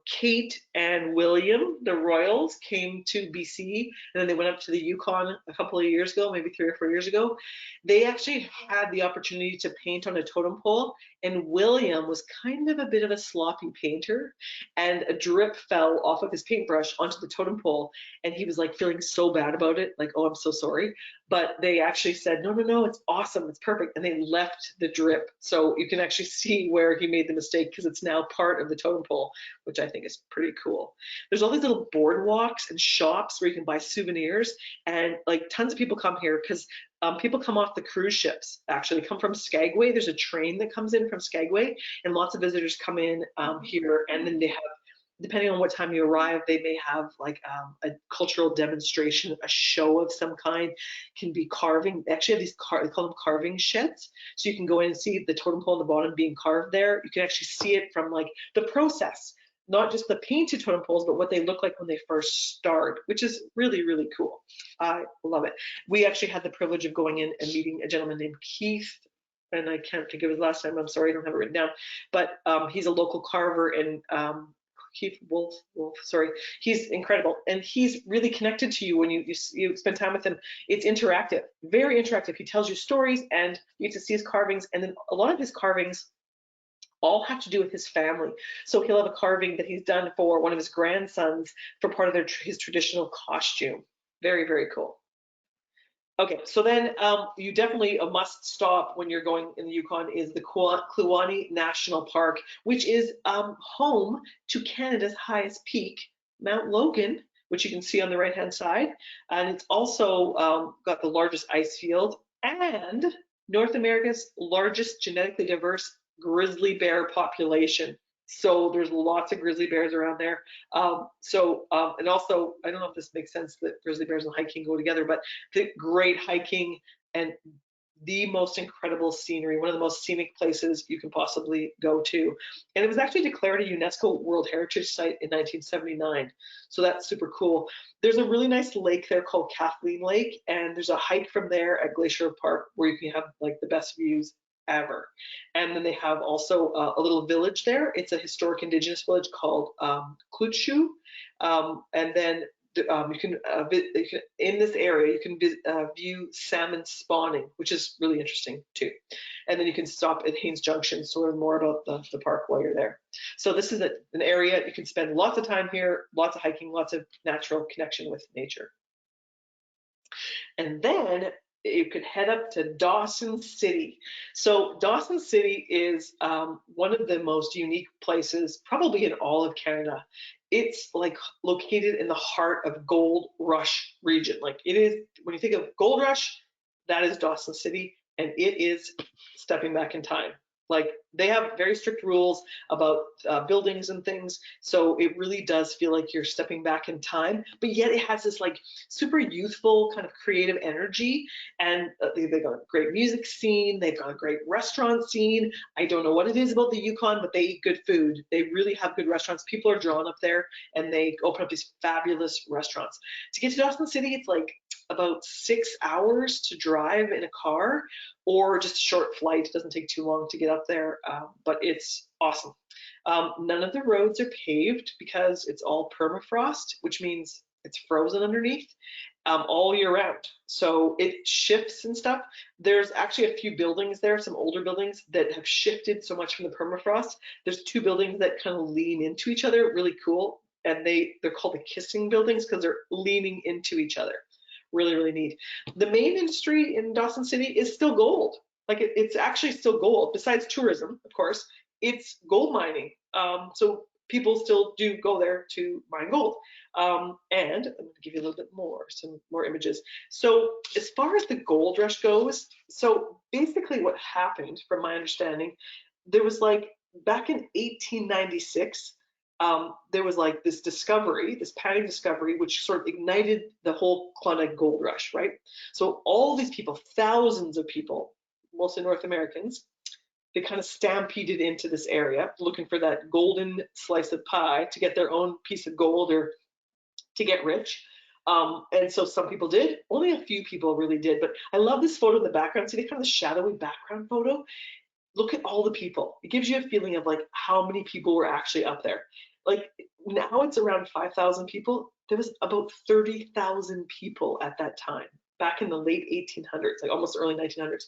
Kate and William, the royals, came to BC, and then they went up to the Yukon a couple of years ago, maybe 3 or 4 years ago, they actually had the opportunity to paint on a totem pole, and William was kind of a bit of a sloppy painter, and a drip fell off of his paintbrush onto the totem pole, and he was like feeling so bad about it, like, oh, I'm so sorry. But they actually said, no, no, no, it's awesome, it's perfect, and they left the drip. So you can actually see where he made the mistake because it's now part of the totem pole, which I think is pretty cool. There's all these little boardwalks and shops where you can buy souvenirs, and like tons of people come here because people come off the cruise ships. Actually, come from Skagway. There's a train that comes in from Skagway, and lots of visitors come in here, and then they have, depending on what time you arrive, they may have like a cultural demonstration, a show of some kind. Can be carving. They actually have these they call them carving sheds. So you can go in and see the totem pole on the bottom being carved there. You can actually see it from like the process. not just the painted totem poles, but what they look like when they first start, which is really, really cool. I love it. We actually had the privilege of going in and meeting a gentleman named Keith, and I can't think of his last name. I'm sorry, I don't have it written down. But he's a local carver, and Keith Wolf, sorry, he's incredible, and he's really connected to you when you spend time with him. It's interactive, very interactive. He tells you stories, and you get to see his carvings, and then a lot of his carvings all have to do with his family. So he'll have a carving that he's done for one of his grandsons for part of his traditional costume. Very, very cool. Okay, so then you definitely a must stop when you're going in the Yukon is the Kluane National Park, which is home to Canada's highest peak, Mount Logan, which you can see on the right-hand side. And it's also got the largest ice field and North America's largest genetically diverse grizzly bear population. So there's lots of grizzly bears around there. And also, I don't know if this makes sense that grizzly bears and hiking go together, but the great hiking and the most incredible scenery, one of the most scenic places you can possibly go to. And it was actually declared a UNESCO World Heritage Site in 1979. So that's super cool. There's a really nice lake there called Kathleen Lake, and there's a hike from there at Glacier Park where you can have like the best views ever. And then they have also a little village there. It's a historic indigenous village called Klutshu. And then you can in this area you can view salmon spawning, which is really interesting too. And then you can stop at Haines Junction to learn more about the park while you're there. So this is an area you can spend lots of time here, lots of hiking, lots of natural connection with nature. And then you could head up to Dawson City. So Dawson City is one of the most unique places probably in all of Canada. It's like located in the heart of Gold Rush region. Like it is, when you think of Gold Rush, that is Dawson City, and it is stepping back in time. Like they have very strict rules about buildings and things, so it really does feel like you're stepping back in time, but yet it has this like super youthful kind of creative energy, and they've got a great music scene, they've got a great restaurant scene. I don't know what it is about the Yukon, but they eat good food. They really have good restaurants. People are drawn up there, and they open up these fabulous restaurants. To get to Dawson City, it's like about 6 hours to drive in a car, or just a short flight. It doesn't take too long to get up there, but it's awesome. None of the roads are paved because it's all permafrost, which means it's frozen underneath all year round. So it shifts and stuff. There's actually a few buildings there, some older buildings that have shifted so much from the permafrost. There's two buildings that kind of lean into each other, really cool. And they're called the kissing buildings because they're leaning into each other. Really, really neat. The main industry in Dawson City is still gold. Like it's actually still gold. Besides tourism, of course, it's gold mining. So people still do go there to mine gold. And I'm going to give you a little bit more, some more images. So as far as the gold rush goes, so basically what happened, from my understanding, there was like back in 1896, there was like this discovery, this panic discovery, which sort of ignited the whole Klondike gold rush, right? So all these people, thousands of people, mostly North Americans, they kind of stampeded into this area looking for that golden slice of pie to get their own piece of gold or to get rich. And so some people did, only a few people really did. But I love this photo in the background. See the kind of shadowy background photo? Look at all the people. It gives you a feeling of like how many people were actually up there. Like now it's around 5,000 people. There was about 30,000 people at that time, back in the late 1800s, like almost early 1900s.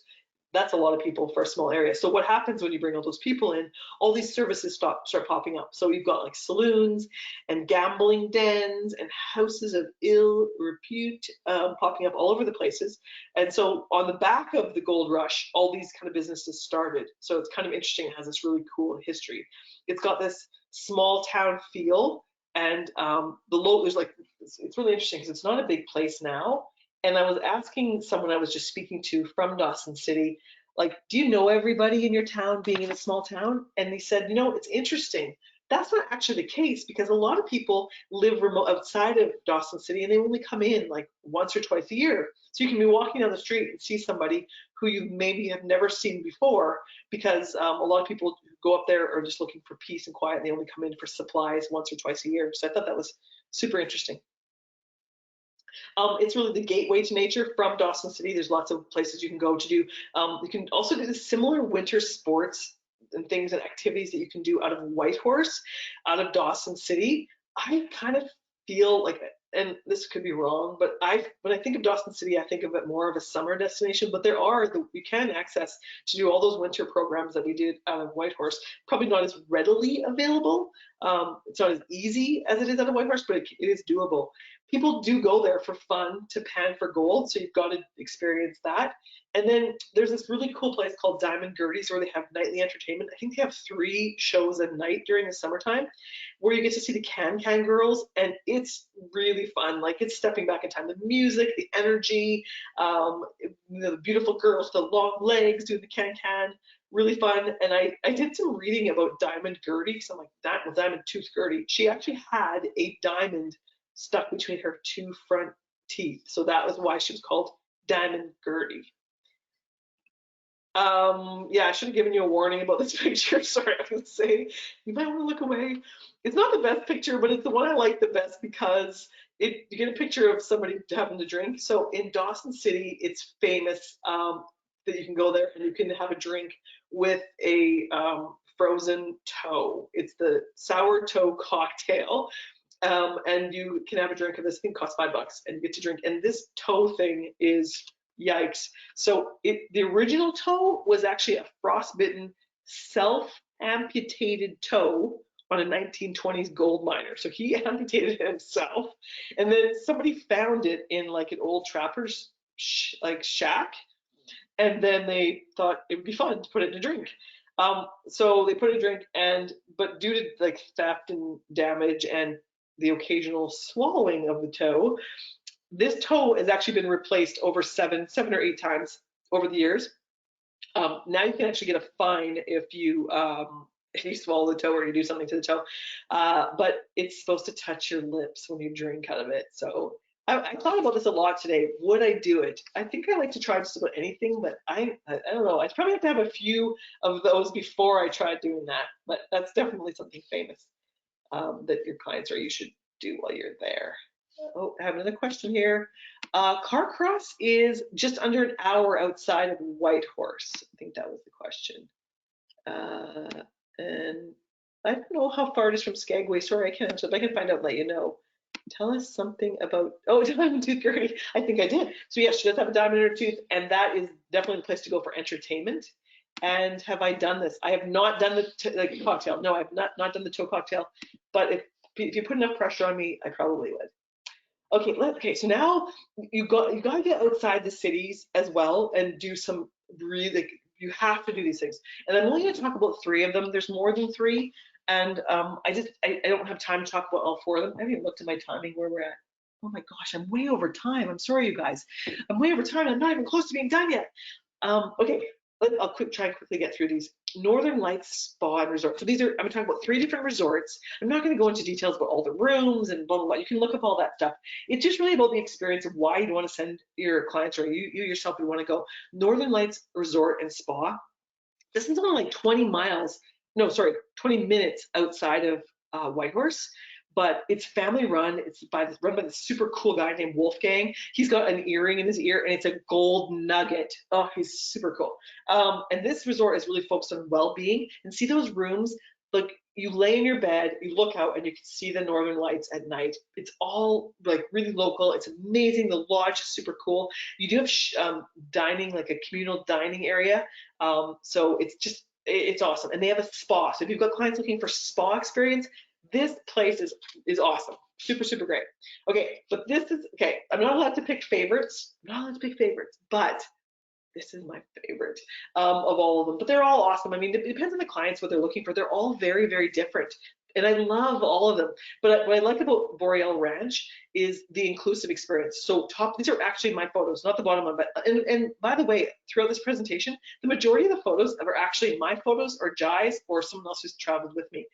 That's a lot of people for a small area. So what happens when you bring all those people in, all these services start popping up. So you've got like saloons and gambling dens and houses of ill repute popping up all over the places. And so on the back of the gold rush, all these kind of businesses started. So it's kind of interesting. It has this really cool history. It's got this small town feel, and there's like, it's really interesting because it's not a big place now. And I was asking someone I was just speaking to from Dawson City, like, do you know everybody in your town being in a small town? And they said, you know, it's interesting. That's not actually the case, because a lot of people live remote outside of Dawson City and they only come in like once or twice a year. So you can be walking down the street and see somebody who you maybe have never seen before, because a lot of people who go up there are just looking for peace and quiet, and they only come in for supplies once or twice a year. So I thought that was super interesting. It's really the gateway to nature from Dawson City. There's lots of places you can go to do. You can also do the similar winter sports and things and activities that you can do out of Whitehorse, out of Dawson City. I kind of feel like, and this could be wrong, but when I think of Dawson City, I think of it more of a summer destination. But you can access to do all those winter programs that we did out of Whitehorse. Probably not as readily available. It's not as easy as it is out of Whitehorse, but it is doable. People do go there for fun, to pan for gold, so you've got to experience that. And then there's this really cool place called Diamond Gertie's, where they have nightly entertainment. I think they have 3 shows a night during the summertime, where you get to see the Can girls, and it's really fun. Like, it's stepping back in time. The music, the energy, the beautiful girls, the long legs doing the Can, really fun. And I did some reading about Diamond Gertie, because I'm like, Diamond Tooth Gertie. She actually had a diamond stuck between her 2 front teeth, so that was why she was called Diamond Gertie. Yeah, I should have given you a warning about this picture. Sorry, I was gonna say you might want to look away. It's not the best picture, but it's the one I like the best, because you get a picture of somebody having to drink. So in Dawson City, it's famous that you can go there and you can have a drink with a frozen toe. It's the sour toe cocktail. And you can have a drink of this. I think it costs $5, and you get to drink. And this toe thing is yikes. So the original toe was actually a frostbitten, self-amputated toe on a 1920s gold miner. So he amputated it himself, and then somebody found it in like an old trapper's shack, and then they thought it would be fun to put it in a drink. So they put it in a drink, but due to like theft and damage and the occasional swallowing of the toe, this toe has actually been replaced over seven or 8 times over the years. Now you can actually get a fine if you swallow the toe or you do something to the toe, but it's supposed to touch your lips when you drink out of it. So I thought about this a lot today. Would I do it? I think I like to try just about anything, but I don't know. I'd probably have to have a few of those before I tried doing that. But that's definitely something famous that your clients or you should do while you're there. Oh, I have another question here. Carcross is just under an hour outside of Whitehorse. I think that was the question. And I don't know how far it is from Skagway. Sorry, I can't answer, but I can find out and let you know. Tell us something about, Diamond Tooth Gertie. I think I did. So yes, she does have a diamond in her tooth, and that is definitely the place to go for entertainment. And have I done this? I have not done the cocktail. No, I've not done the toe cocktail. But if you put enough pressure on me, I probably would. Okay, so now you got to get outside the cities as well and do some really, you have to do these things. And I'm only going to talk about 3 of them. There's more than 3. And I don't have time to talk about all 4 of them. I haven't even looked at my timing where we're at. Oh my gosh, I'm way over time. I'm sorry, you guys. I'm way over time. I'm not even close to being done yet. Okay, I'll try and quickly get through these. Northern Lights Spa and Resort. So I'm going to talk about 3 different resorts. I'm not going to go into details about all the rooms and blah, blah, blah. You can look up all that stuff. It's just really about the experience of why you want to send your clients, or you yourself would want to go. Northern Lights Resort and Spa. This is only like 20 minutes outside of Whitehorse, but it's family run. It's run by this super cool guy named Wolfgang. He's got an earring in his ear, and it's a gold nugget. Oh, he's super cool. And this resort is really focused on well-being. And see those rooms? Like, you lay in your bed, you look out, and you can see the northern lights at night. It's all like really local. It's amazing. The lodge is super cool. You do have dining, like a communal dining area. So it's awesome. And they have a spa. So if you've got clients looking for spa experience, this place is awesome. Super, super great. Okay, but I'm not allowed to pick favorites. But this is my favorite of all of them. But they're all awesome. I mean, it depends on the clients, what they're looking for. They're all very, very different. And I love all of them. But what I like about Boreal Ranch is the inclusive experience. So these are actually my photos, not the bottom one. But and by the way, throughout this presentation, the majority of the photos are actually my photos or Jai's or someone else who's traveled with me.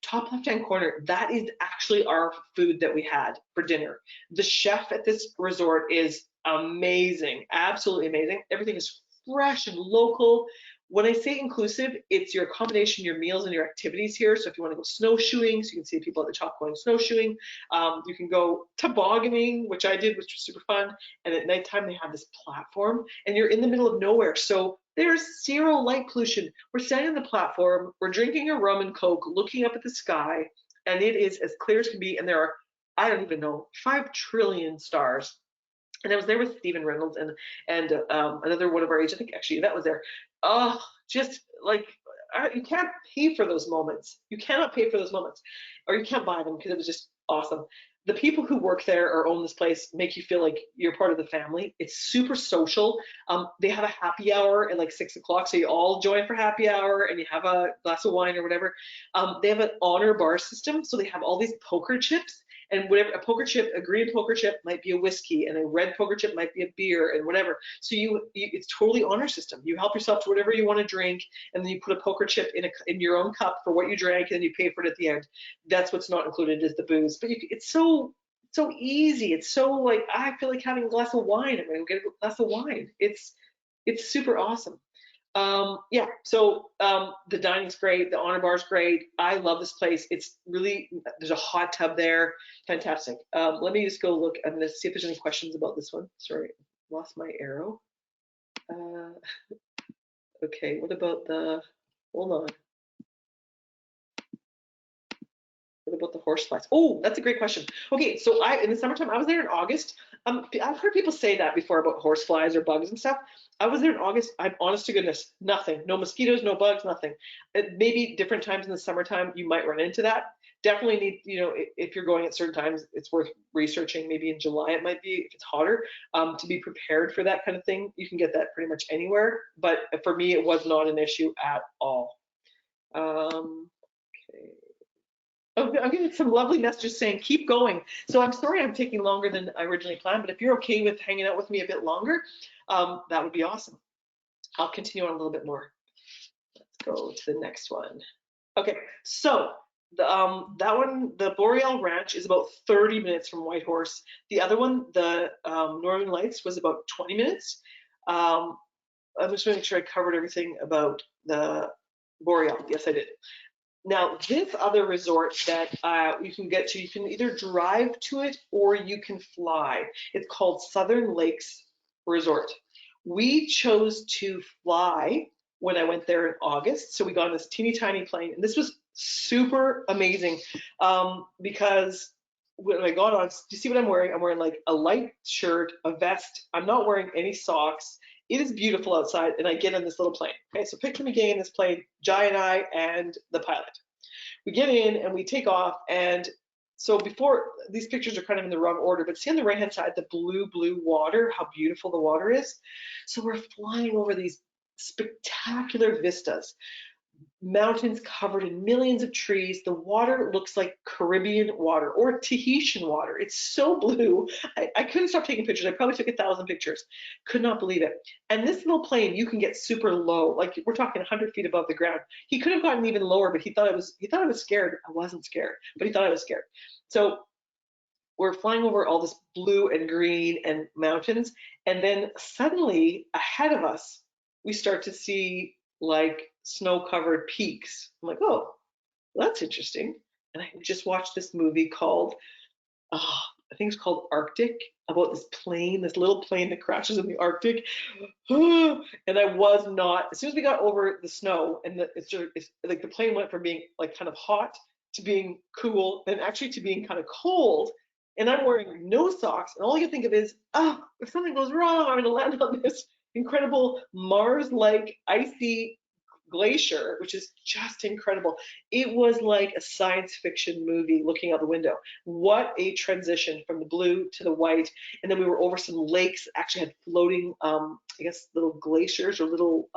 top left-hand corner, that is actually our food that we had for dinner. The chef at this resort is amazing, absolutely amazing. Everything is fresh and local. When I say inclusive, it's your accommodation, your meals, and your activities here. So if you want to go snowshoeing, so you can see people at the top going snowshoeing. You can go tobogganing, which I did, which was super fun. And at nighttime, they have this platform, and you're in the middle of nowhere. So there's zero light pollution. We're standing on the platform, we're drinking a rum and Coke, looking up at the sky, and it is as clear as can be. And there are, I don't even know, 5 trillion stars. And I was there with Stephen Reynolds and another one of our agents. I think actually that was there. Oh, just like you can't pay for those moments. You cannot pay for those moments, or you can't buy them because it was just awesome. The people who work there or own this place make you feel like you're part of the family. It's super social. They have a happy hour at like 6 o'clock, so you all join for happy hour and you have a glass of wine or whatever. They have an honor bar system, so they have all these poker chips. And whatever, a poker chip, a green poker chip might be a whiskey, and a red poker chip might be a beer, and whatever. So it's totally honor system. You help yourself to whatever you want to drink, and then you put a poker chip in your own cup for what you drank, and then you pay for it at the end. That's what's not included is the booze. But it's so easy. It's so like I feel like having a glass of wine. I'm gonna get a glass of wine. It's super awesome. Yeah, so the dining's great, the honor bar's great. I love this place. It's really, there's a hot tub there, fantastic. Let me just go look. I'm gonna see if there's any questions about this one. Sorry, lost my arrow. Okay, what about hold on. What about the horse flies? Oh, that's a great question. Okay, so in the summertime, I was there in August. I've heard people say that before about horse flies or bugs and stuff. I was there in August. I'm honest to goodness, nothing. No mosquitoes, no bugs, nothing. Maybe different times in the summertime you might run into that. Definitely need, if you're going at certain times, it's worth researching. Maybe in July it might be if it's hotter, to be prepared for that kind of thing. You can get that pretty much anywhere. But for me, it was not an issue at all. Okay. I'm getting some lovely messages saying keep going. So I'm sorry I'm taking longer than I originally planned, but if you're okay with hanging out with me a bit longer, that would be awesome. I'll continue on a little bit more. Let's go to the next one. Okay, so that one, the Boreal Ranch, is about 30 minutes from Whitehorse. The other one, the Northern Lights, was about 20 minutes. I'm just going to make sure I covered everything about the Boreal. Yes, I did. Now, this other resort that you can get to, you can either drive to it or you can fly. It's called Southern Lakes Resort. We chose to fly when I went there in August. So we got on this teeny tiny plane, and this was super amazing because when I got on, do you see what I'm wearing? I'm wearing like a light shirt, a vest. I'm not wearing any socks. It is beautiful outside, and I get on this little plane. Okay, so picture me getting in this plane, Jai and I and the pilot. We get in and we take off, and so before, these pictures are kind of in the wrong order, but see on the right-hand side, the blue water, how beautiful the water is. So we're flying over these spectacular vistas. Mountains covered in millions of trees. The water looks like Caribbean water or Tahitian water. It's so blue. I couldn't stop taking pictures. I probably took 1,000 pictures. Could not believe it. And this little plane, you can get super low. Like we're talking 100 feet above the ground. He could have gotten even lower, but he thought I was scared. I wasn't scared, but he thought I was scared. So we're flying over all this blue and green and mountains, and then suddenly ahead of us, we start to see like snow-covered peaks. I'm like, oh, that's interesting. And I just watched this movie called, I think it's called Arctic, about this plane, this little plane that crashes in the Arctic. And I was not, as soon as we got over the snow, and it's like the plane went from being like kind of hot to being cool, then actually to being kind of cold. And I'm wearing no socks, and all I can think of is, if something goes wrong, I'm gonna land on this incredible Mars-like icy glacier, which is just incredible. It was like a science fiction movie looking out the window. What a transition from the blue to the white. And then we were over some lakes, actually had floating, I guess, little glaciers or little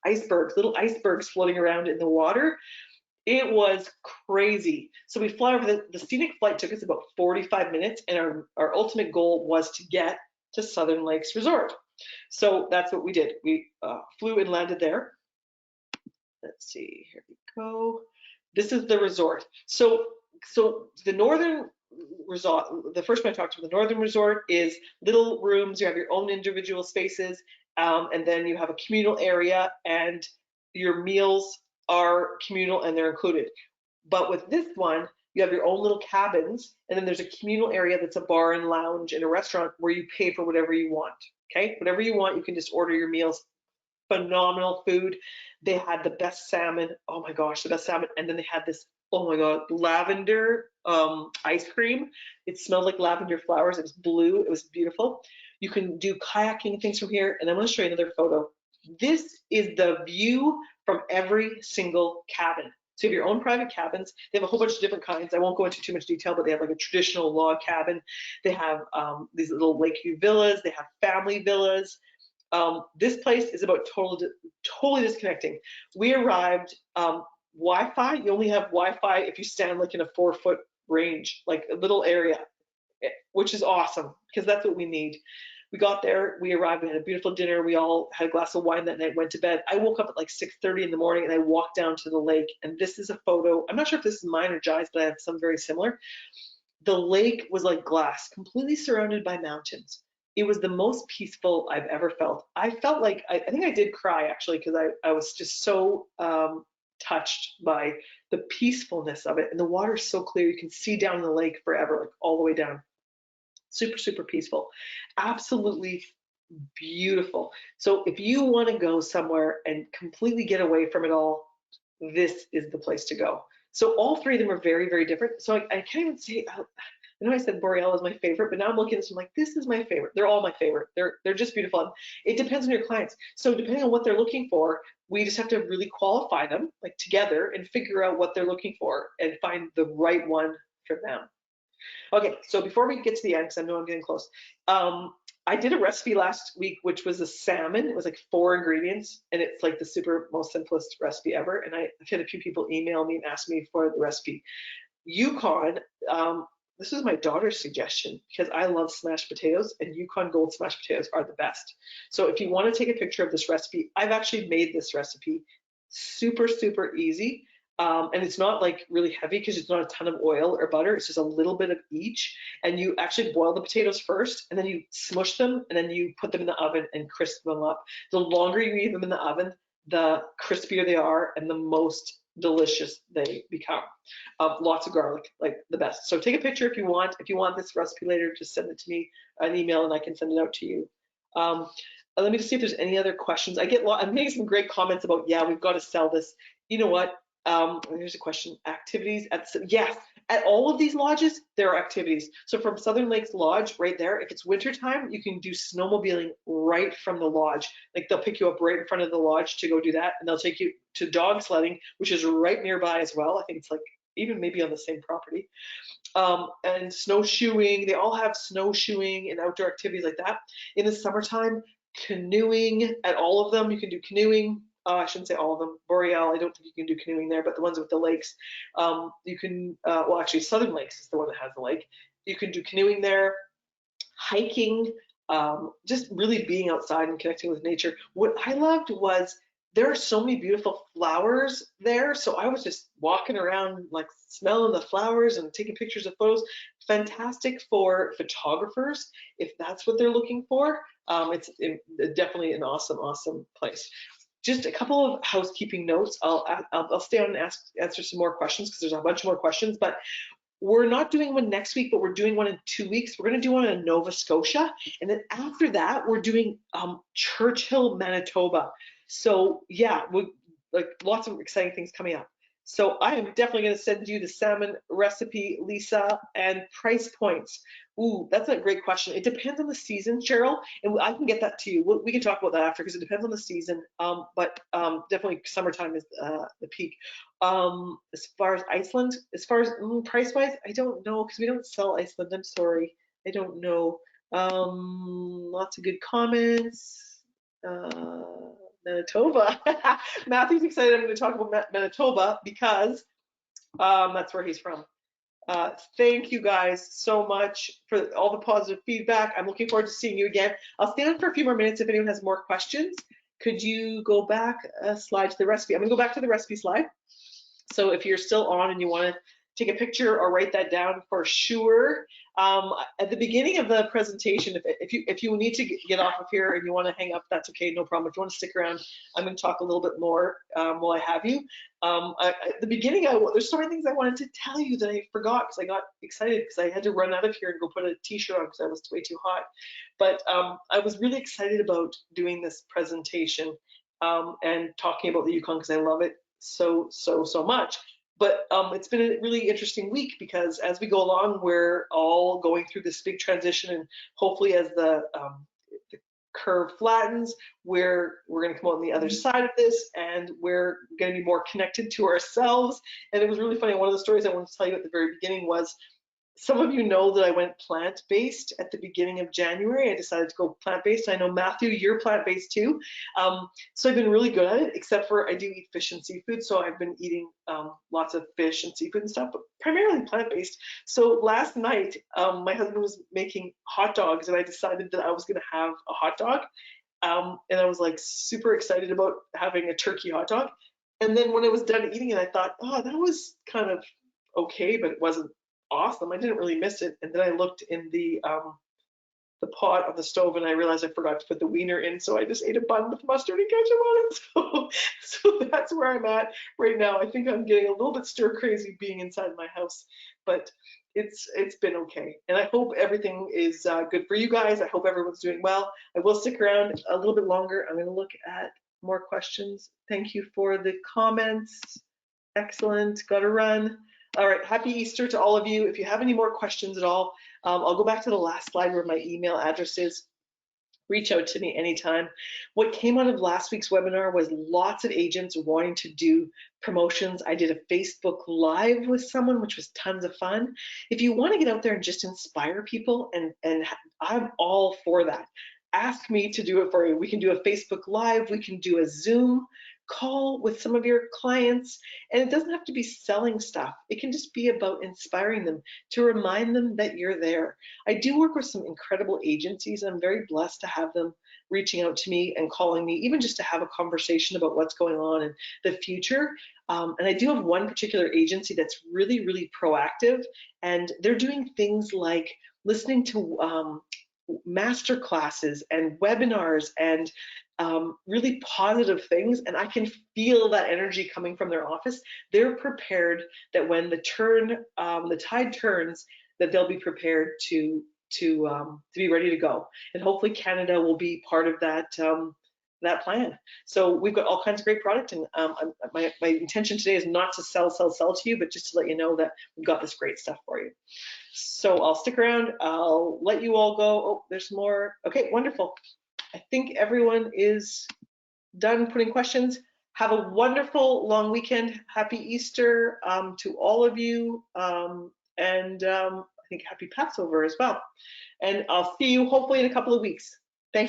icebergs floating around in the water. It was crazy. So we fly over, the scenic flight took us about 45 minutes, and our ultimate goal was to get to Southern Lakes Resort. So that's what we did. We flew and landed there. Let's see, here we go. This is the resort. So the northern resort, the first one I talked about, the northern resort is little rooms. You have your own individual spaces, and then you have a communal area, and your meals are communal and they're included. But with this one, you have your own little cabins, and then there's a communal area that's a bar and lounge and a restaurant where you pay for whatever you want. Okay, whatever you want, you can just order your meals. Phenomenal food. They had the best salmon. Oh my gosh, the best salmon. And then they had this, oh my God, lavender ice cream. It smelled like lavender flowers. It was blue. It was beautiful. You can do kayaking things from here. And I'm going to show you another photo. This is the view from every single cabin. So you have your own private cabins. They have a whole bunch of different kinds. I won't go into too much detail, but they have like a traditional log cabin. They have these little lakeview villas. They have family villas. This place is about totally disconnecting. We arrived, Wi-Fi, you only have Wi-Fi if you stand like in a 4-foot range, like a little area, which is awesome because that's what we need. We got there, we arrived, we had a beautiful dinner, we all had a glass of wine that night, went to bed. I woke up at like 6:30 in the morning and I walked down to the lake, and this is a photo. I'm not sure if this is mine or Jai's, but I have some very similar. The lake was like glass, completely surrounded by mountains. It was the most peaceful I've ever felt. I felt like, I think I did cry actually, because I was just so touched by the peacefulness of it. And the water is so clear, you can see down the lake forever, like all the way down. Super, super peaceful. Absolutely beautiful. So if you want to go somewhere and completely get away from it all, this is the place to go. So all three of them are very, very different. So I can't even say, I know I said Boreal is my favorite, but now I'm looking at this, I'm like, this is my favorite. They're all my favorite. They're just beautiful. It depends on your clients. So depending on what they're looking for, we just have to really qualify them like together and figure out what they're looking for and find the right one for them. Okay, so before we get to the end, because I know I'm getting close, I did a recipe last week, which was a salmon. It was like 4 ingredients, and it's like the super most simplest recipe ever. And I've had a few people email me and ask me for the recipe. Yukon, this was my daughter's suggestion because I love smashed potatoes, and Yukon Gold smashed potatoes are the best. So if you want to take a picture of this recipe, I've actually made this recipe super, super easy. And it's not like really heavy because it's not a ton of oil or butter. It's just a little bit of each. And you actually boil the potatoes first, and then you smush them, and then you put them in the oven and crisp them up. The longer you leave them in the oven, the crispier they are and the most delicious they become. Lots of garlic, like the best. So take a picture if you want. If you want this recipe later, just send it to me, an email, and I can send it out to you. Let me just see if there's any other questions. I'm getting some great comments about, yeah, we've got to sell this. You know what? Here's a question. Activities yes, at all of these lodges, there are activities. So from Southern Lakes Lodge, right there, if it's wintertime, you can do snowmobiling right from the lodge. Like they'll pick you up right in front of the lodge to go do that, and they'll take you to dog sledding, which is right nearby as well. I think it's like even maybe on the same property. And snowshoeing, they all have snowshoeing and outdoor activities like that. In the summertime, canoeing at all of them, you can do canoeing. I shouldn't say all of them. Boreal, I don't think you can do canoeing there, but the ones with the lakes, you can, well, actually Southern Lakes is the one that has the lake. You can do canoeing there, hiking, just really being outside and connecting with nature. What I loved was there are so many beautiful flowers there. So I was just walking around, like smelling the flowers and taking pictures of photos. Fantastic for photographers if that's what they're looking for. It's definitely an awesome, awesome place. Just a couple of housekeeping notes. I'll stay on and answer some more questions because there's a bunch more questions, but we're not doing one next week, but we're doing one in 2 weeks. We're going to do one in Nova Scotia. And then after that, we're doing Churchill, Manitoba. So yeah, like lots of exciting things coming up. So I am definitely going to send you the salmon recipe, Lisa, and price points. Ooh, that's a great question. It depends on the season, Cheryl, and I can get that to you. We can talk about that after because it depends on the season. But definitely summertime is the peak. As far as Iceland, as far as price-wise, I don't know because we don't sell Iceland. I'm sorry, I don't know. Lots of good comments. Manitoba. Matthew's excited I'm going to talk about Manitoba because that's where he's from. Thank you guys so much for all the positive feedback. I'm looking forward to seeing you again. I'll stay on for a few more minutes if anyone has more questions. Could you go back a slide to the recipe? I'm going to go back to the recipe slide. So if you're still on and you want to take a picture or write that down for sure. At the beginning of the presentation, if you need to get off of here and you want to hang up, that's okay, no problem. If you want to stick around, I'm going to talk a little bit more while I have you. At the beginning, there's so many things I wanted to tell you that I forgot because I got excited because I had to run out of here and go put a t-shirt on because I was way too hot. But I was really excited about doing this presentation and talking about the Yukon because I love it so much. But it's been a really interesting week because as we go along, we're all going through this big transition, and hopefully as the curve flattens, we're going to come out on the other side of this, and we're going to be more connected to ourselves. And it was really funny. One of the stories I wanted to tell you at the very beginning was, some of you know that I went plant-based at the beginning of January. I decided to go plant-based. I know, Matthew, you're plant-based too. So I've been really good at it, except for I do eat fish and seafood. So I've been eating lots of fish and seafood and stuff, but primarily plant-based. So last night, my husband was making hot dogs, and I decided that I was going to have a hot dog. And I was like super excited about having a turkey hot dog. And then when I was done eating it, I thought, oh, that was kind of okay, but it wasn't awesome. I didn't really miss it. And then I looked in the pot on the stove, and I realized I forgot to put the wiener in, so I just ate a bun with mustard and ketchup on it. So that's where I'm at right now. I think I'm getting a little bit stir crazy being inside my house, but it's been okay. And I hope everything is good for you guys. I hope everyone's doing well. I will stick around a little bit longer. I'm going to look at more questions. Thank you for the comments. Excellent. Got to run. All right, happy Easter to all of you. If you have any more questions at all, I'll go back to the last slide where my email address is. Reach out to me anytime. What came out of last week's webinar was lots of agents wanting to do promotions. I did a Facebook Live with someone, which was tons of fun. If you want to get out there and just inspire people, and I'm all for that, ask me to do it for you. We can do a Facebook Live, we can do a Zoom call with some of your clients, and it doesn't have to be selling stuff. It can just be about inspiring them, to remind them that you're there. I do work with some incredible agencies. I'm very blessed to have them reaching out to me and calling me, even just to have a conversation about what's going on in the future. And I do have one particular agency that's really, really proactive, and they're doing things like listening to master classes and webinars and really positive things, and I can feel that energy coming from their office. They're prepared that when the tide turns, that they'll be prepared to be ready to go, and hopefully Canada will be part of that that plan. So we've got all kinds of great product, and my intention today is not to sell to you, but just to let you know that we've got this great stuff for you. So I'll stick around. I'll let you all go. Oh, there's more. Okay, wonderful. I think everyone is done putting questions. Have a wonderful long weekend. Happy Easter to all of you. And I think happy Passover as well. And I'll see you hopefully in a couple of weeks. Thanks again.